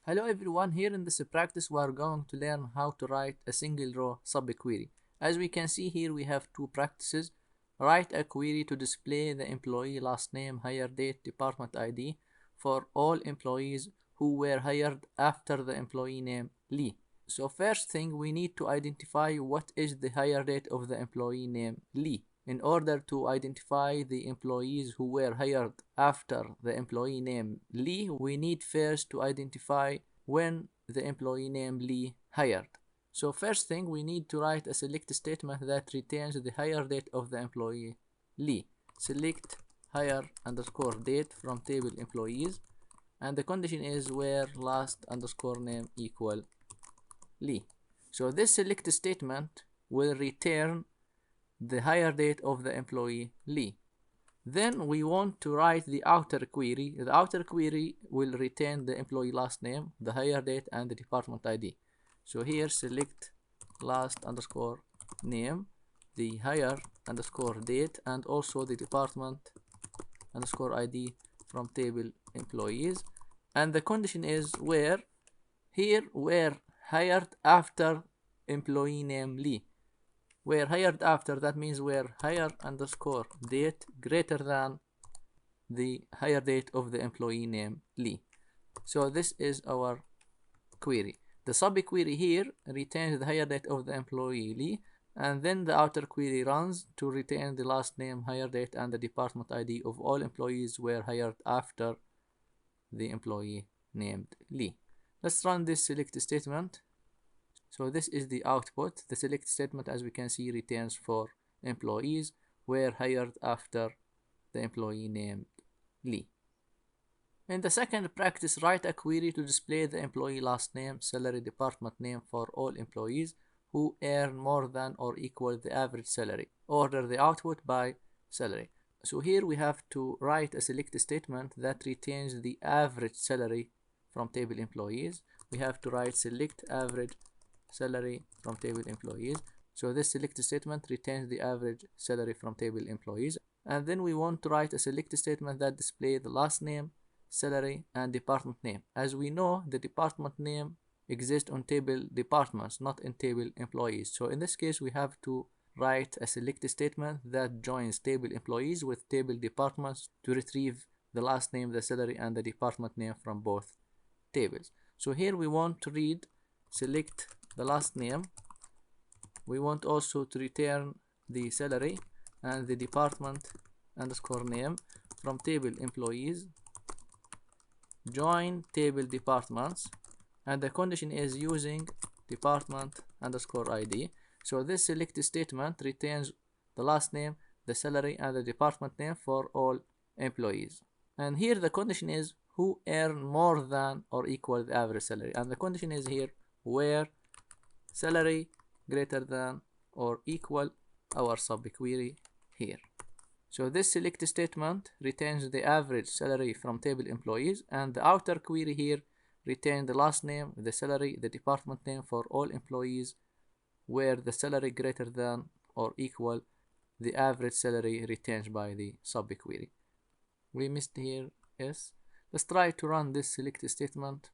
Hello everyone, here in this practice we are going to learn how to write a single row subquery. As we can see here we have two practices. Write a query to display the employee last name, hire date, department ID for all employees who were hired after the employee name Lee. So first thing, we need to identify what is the hire date of the employee name Lee. In order to identify the employees who were hired after the employee name Lee, we need first to identify when the employee name Lee hired. So first thing, we need to write a select statement that returns the hire date of the employee Lee. Select hire underscore date from table employees, and the condition is where last underscore name equal Lee. So this select statement will return the hire date of the employee Lee. Then we want to write the outer query. The outer query will return the employee last name, the hire date, and the department ID. So here select last underscore name, the hire underscore date, and also the department underscore ID from table employees. And the condition is where hired after employee name Lee. Were hired after, that means where hire underscore date greater than the hire date of the employee name Lee. So this is our query. The subquery here retains the hire date of the employee Lee, and then the outer query runs to retain the last name, hire date, and the department ID of all employees were hired after the employee named Lee. Let's run this select statement. So this is the output. The select statement, as we can see, returns for employees were hired after the employee named Lee. In the second practice, write a query to display the employee last name, salary, department name for all employees who earn more than or equal the average salary. Order the output by salary. So here we have to write a select statement that retains the average salary from table employees. We have to write select average salary from table employees. So this select statement retains the average salary from table employees. And then we want to write a select statement that displays the last name, salary, and department name. As we know, the department name exists on table departments, not in table employees. So in this case, we have to write a select statement that joins table employees with table departments to retrieve the last name, the salary, and the department name from both tables. So here we want to read select the last name. We want also to return the salary and the department underscore name from table employees, join table departments, and the condition is using department underscore ID. So this select statement returns the last name, the salary, and the department name for all employees. And here the condition is who earn more than or equal the average salary, and the condition is here where salary greater than or equal our subquery here. So this select statement retains the average salary from table employees, and the outer query here retains the last name, the salary, the department name for all employees where the salary greater than or equal the average salary retained by the subquery. We missed here S. Let's try to run this select statement.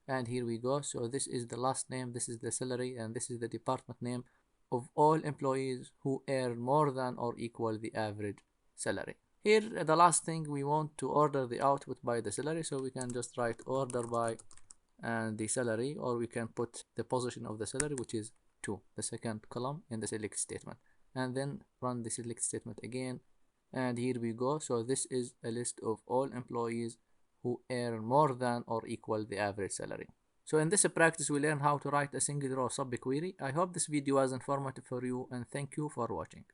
And here we go. So this is the last name, this is the salary, and this is the department name of all employees who earn more than or equal the average salary. Here, the last thing, we want to order the output by the salary. So we can just write order by and the salary, or we can put the position of the salary, which is 2, the second column in the select statement. And then run the select statement again. And here we go. So this is a list of all employees who earn more than or equal the average salary. So in this practice, we learn how to write a single row subquery. I hope this video was informative for you, and thank you for watching.